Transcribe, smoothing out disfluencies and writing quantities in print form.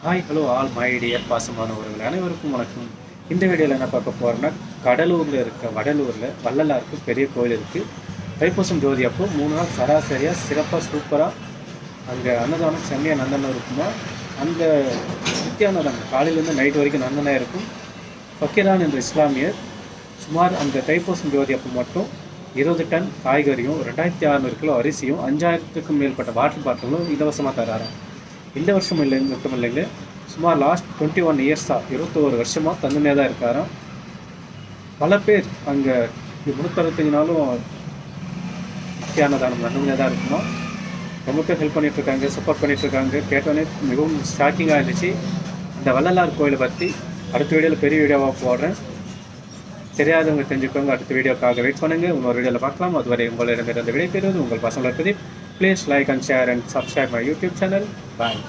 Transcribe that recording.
Hi hello all my dear பாசமானவர்கள் அனைவருக்கும் வணக்கம். இந்த வீடியோவில் என்ன பார்க்க போகிறோம்னா, கடலூரில் இருக்க வடலூரில் வள்ளலாருக்கு பெரிய கோயில் இருக்குது. தைப்பூசம் ஜோதி அப்போ 3 நாள் சராசரியாக சிறப்பாக சூப்பராக அங்கே அன்னதானம் செம்மையாக நந்தனம் இருக்குமா. அந்த நித்தியானதானம் காலையிலேருந்து நைட் வரைக்கும் நந்தனம் இருக்கும். ஃபக்கீரான் என்ற இஸ்லாமியர் சுமார் அந்த தைப்பூசம் ஜோதி அப்போ மட்டும் 20 டன் காய்கறியும் 2600 கிலோ அரிசியும் 5000க்கும் மேற்பட்ட வாட்டர் பாட்டிலும் இலவசமாக தராராம். இந்த வருஷம் இல்லை மட்டும் இல்லைங்க, சுமார் லாஸ்ட் 21 இயர்ஸாக 21 வருஷமாக தந்துனே தான் இருக்காராம். பல பேர் அங்கே 365 நாளும் நித்தியானதானம் நடந்துனே தான் இருக்குமா. ரொம்ப பேர் ஹெல்ப் பண்ணிகிட்ருக்காங்க, சப்போர்ட் பண்ணிகிட்ருக்காங்க. கேட்டோன்னே மிகவும் ஷாக்கிங்காக இருந்துச்சு. அந்த வள்ளலார் கோயிலை பற்றி அடுத்த வீடியோவில் பெரிய வீடியோவாக போடுறேன். தெரியாதவங்க தெரிஞ்சுக்கோங்க. அடுத்த வீடியோக்காக வெயிட் பண்ணுங்கள். இன்னொரு வீடியோவில் பார்க்கலாம். அதுவரை உங்களிடமிருந்து விடைபெறுவது உங்கள் பசங்களை Pradeep. Please like and share and subscribe my YouTube channel. Bye.